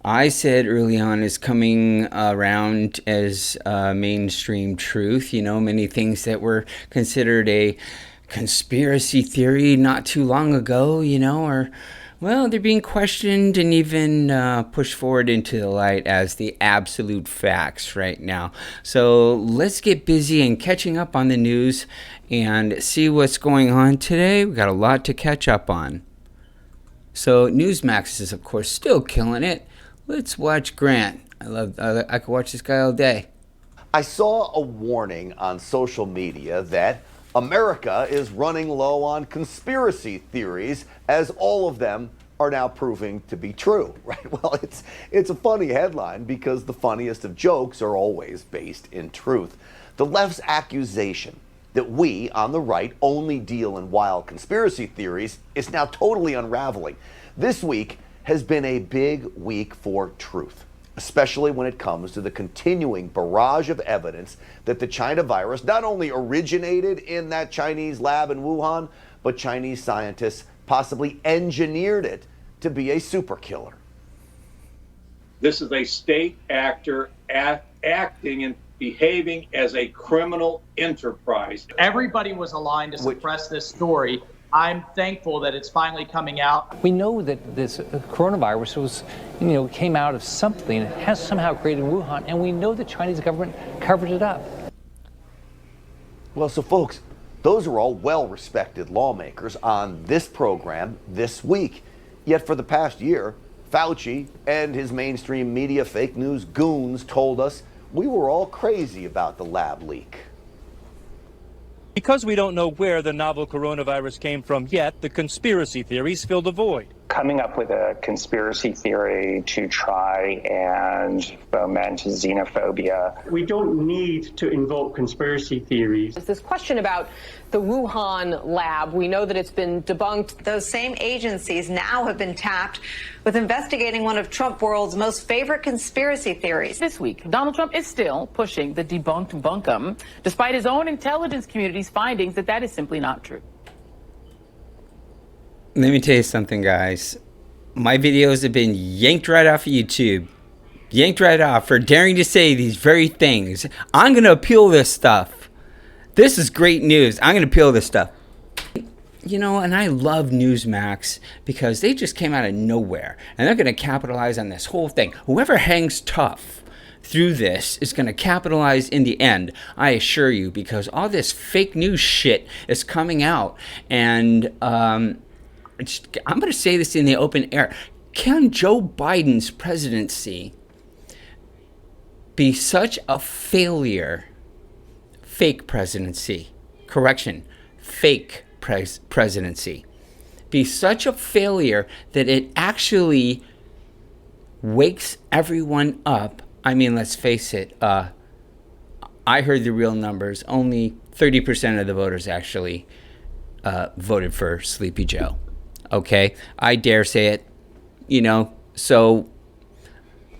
I said early on is coming around as mainstream truth. You know, many things that were considered a conspiracy theory not too long ago, are, well, they're being questioned and even pushed forward into the light as the absolute facts right now. So let's get busy and catching up on the news and see what's going on today. We got a lot to catch up on. So Newsmax is, of course, still killing it. Let's watch Grant. I could watch this guy all day. I saw a warning on social media that America is running low on conspiracy theories, as all of them are now proving to be true, right? Well, it's a funny headline because the funniest of jokes are always based in truth. The left's accusation that we on the right only deal in wild conspiracy theories is now totally unraveling. This week has been a big week for truth, especially when it comes to the continuing barrage of evidence that the China virus not only originated in that Chinese lab in Wuhan, but Chinese scientists possibly engineered it to be a super killer. This is a state actor acting and behaving as a criminal enterprise. Everybody was aligned to suppress this story. I'm thankful that it's finally coming out. We know that this coronavirus was, came out of something. It has somehow created in Wuhan, and we know the Chinese government covered it up. Well, so folks, those are all well-respected lawmakers on this program this week. Yet for the past year, Fauci and his mainstream media fake news goons told us we were all crazy about the lab leak. Because we don't know where the novel coronavirus came from yet, the conspiracy theories fill the void. Coming up with a conspiracy theory to try and foment xenophobia. We don't need to invoke conspiracy theories. This question about the Wuhan lab, we know that it's been debunked. Those same agencies now have been tapped with investigating one of Trump world's most favorite conspiracy theories. This week, Donald Trump is still pushing the debunked bunkum, despite his own intelligence community's findings that is simply not true. Let me tell you something, guys. My videos have been yanked right off of YouTube. Yanked right off for daring to say these very things. I'm going to appeal this stuff. This is great news. I'm going to appeal this stuff. And I love Newsmax because they just came out of nowhere. And they're going to capitalize on this whole thing. Whoever hangs tough through this is going to capitalize in the end, I assure you, because all this fake news shit is coming out. And I'm going to say this in the open air. Can Joe Biden's presidency be such a failure? Fake presidency. Correction. Fake presidency. Be such a failure that it actually wakes everyone up. I mean, let's face it. I heard the real numbers. Only 30% of the voters actually voted for Sleepy Joe. Okay, I dare say it, so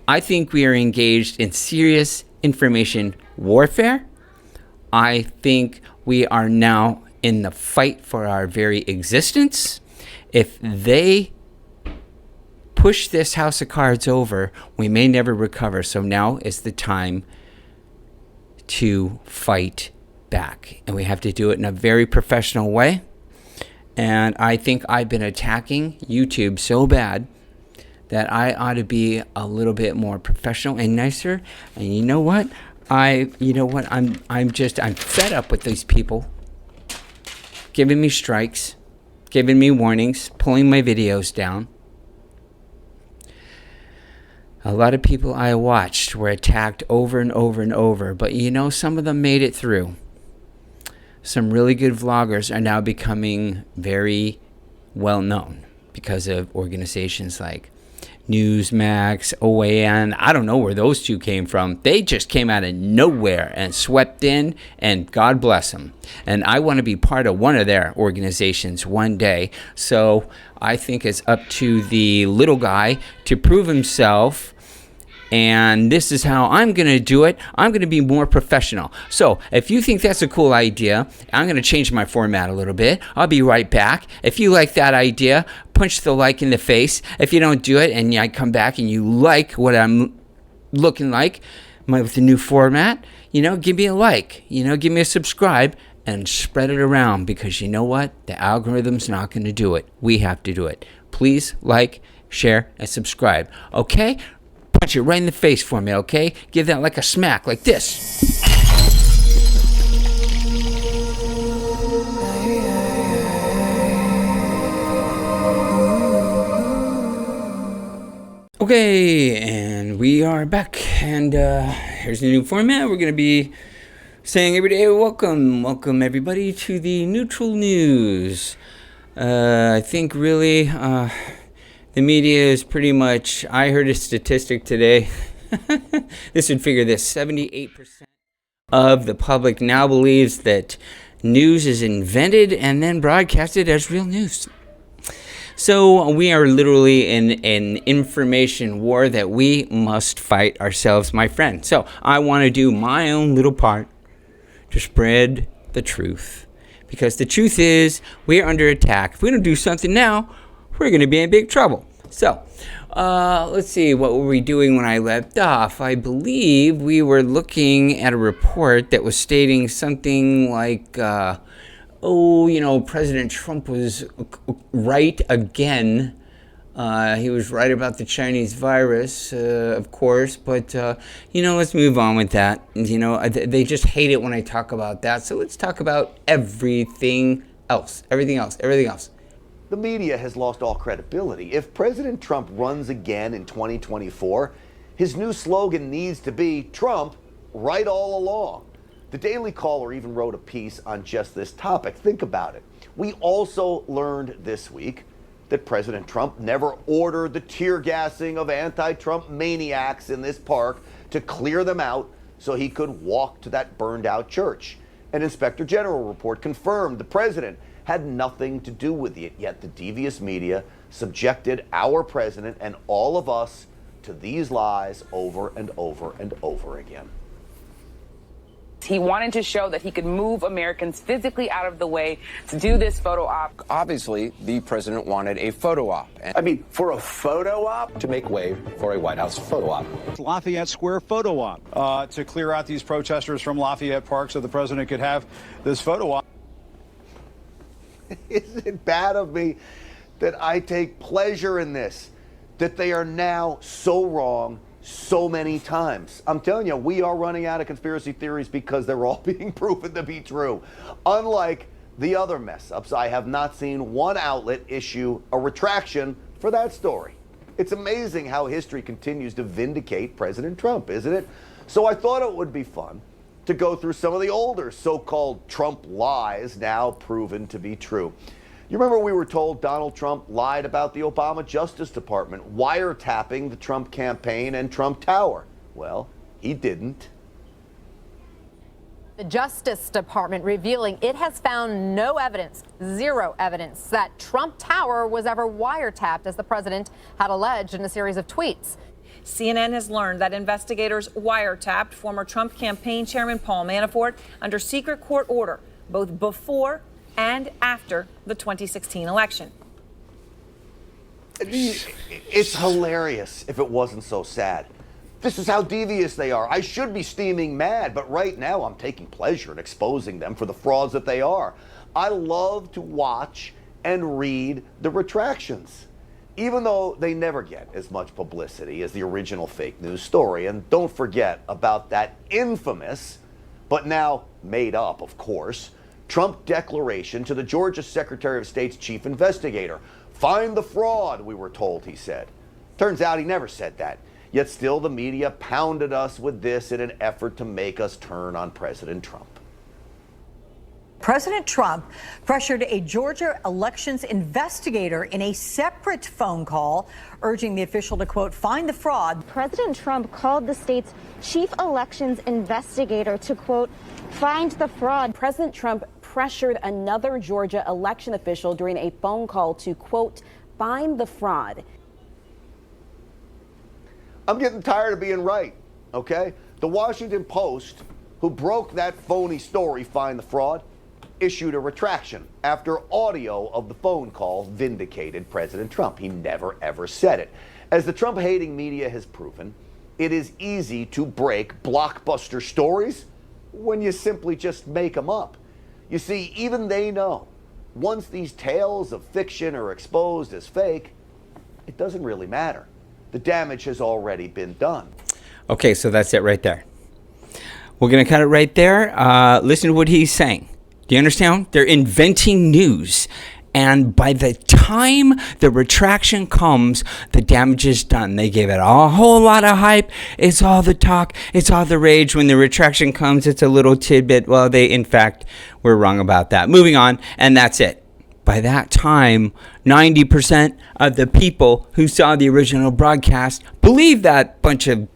I think we are engaged in serious information warfare. I think we are now in the fight for our very existence. If they push this house of cards over, we may never recover. So now is the time to fight back. And we have to do it in a very professional way. And I think I've been attacking YouTube so bad that I ought to be a little bit more professional and nicer. And you know what? I'm fed up with these people giving me strikes, giving me warnings, pulling my videos down. A lot of people I watched were attacked over and over and over, but some of them made it through. Some really good vloggers are now becoming very well known because of organizations like Newsmax, OAN. I don't know where those two came from. They just came out of nowhere and swept in, and God bless them. And I want to be part of one of their organizations one day. So I think it's up to the little guy to prove himself and this is how I'm going to do it. I'm going to be more professional. So if you think that's a cool idea, I'm going to change my format a little bit. I'll be right back. If you like that idea, punch the like in the face. If you don't do it and I come back and you like what I'm looking like with the new format, give me a like, give me a subscribe and spread it around, because you know what? The algorithm's not going to do it. We have to do it. Please like, share, and subscribe. Okay? Punch it right in the face for me, okay? Give that like a smack, like this. Okay, and we are back, and here's the new format. We're going to be saying every day, welcome everybody to the Neutral News. I think really the media is pretty much, I heard a statistic today, this would figure this, 78% of the public now believes that news is invented and then broadcasted as real news. So we are literally in an information war that we must fight ourselves, my friend. So I want to do my own little part to spread the truth. Because the truth is, we're under attack. If we don't do something now, we're going to be in big trouble. So, let's see, what were we doing when I left off? I believe we were looking at a report that was stating something like, President Trump was right again. He was right about the Chinese virus, of course, but, let's move on with that. They just hate it when I talk about that, so let's talk about everything else. The media has lost all credibility. If President Trump runs again in 2024, his new slogan needs to be Trump right all along. The Daily Caller even wrote a piece on just this topic. Think about it. We also learned this week that President Trump never ordered the tear gassing of anti-Trump maniacs in this park to clear them out so he could walk to that burned out church. An Inspector General report confirmed the president had nothing to do with it, yet the devious media subjected our president and all of us to these lies over and over and over again. He wanted to show that he could move Americans physically out of the way to do this photo op. Obviously, the president wanted a photo op. For a photo op? To make way for a White House photo op. Lafayette Square photo op to clear out these protesters from Lafayette Park so the president could have this photo op. Isn't it bad of me that I take pleasure in this, that they are now so wrong so many times? I'm telling you, we are running out of conspiracy theories because they're all being proven to be true. Unlike the other mess-ups, I have not seen one outlet issue a retraction for that story. It's amazing how history continues to vindicate President Trump, isn't it? So I thought it would be fun to go through some of the older so-called Trump lies now proven to be true. You remember we were told Donald Trump lied about the Obama Justice Department wiretapping the Trump campaign and Trump Tower. Well, he didn't. The Justice Department revealing it has found no evidence, zero evidence, that Trump Tower was ever wiretapped, as the president had alleged in a series of tweets. CNN has learned that investigators wiretapped former Trump campaign chairman Paul Manafort under secret court order, both before and after the 2016 election. It's hilarious if it wasn't so sad. This is how devious they are. I should be steaming mad, but right now I'm taking pleasure in exposing them for the frauds that they are. I love to watch and read the retractions, even though they never get as much publicity as the original fake news story. And don't forget about that infamous, but now made up, of course, Trump declaration to the Georgia Secretary of State's chief investigator. Find the fraud, we were told he said. Turns out he never said that. Yet still the media pounded us with this in an effort to make us turn on President Trump. President Trump pressured a Georgia elections investigator in a separate phone call, urging the official to, quote, find the fraud. President Trump called the state's chief elections investigator to, quote, find the fraud. President Trump pressured another Georgia election official during a phone call to, quote, find the fraud. I'm getting tired of being right, okay? The Washington Post, who broke that phony story, Find the Fraud, issued a retraction after audio of the phone call vindicated President Trump. He never, ever said it. As the Trump-hating media has proven, it is easy to break blockbuster stories when you simply just make them up. You see, even they know, once these tales of fiction are exposed as fake, it doesn't really matter. The damage has already been done. Okay, so that's it right there. We're going to cut it right there. Listen to what he's saying. Do you understand? They're inventing news. And by the time the retraction comes, the damage is done. They gave it a whole lot of hype. It's all the talk. It's all the rage. When the retraction comes, it's a little tidbit. Well, they, in fact, were wrong about that. Moving on, and that's it. By that time, 90% of the people who saw the original broadcast believed that bunch of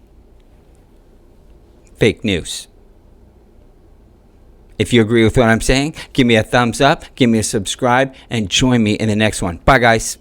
fake news. If you agree with what I'm saying, give me a thumbs up, give me a subscribe, and join me in the next one. Bye, guys.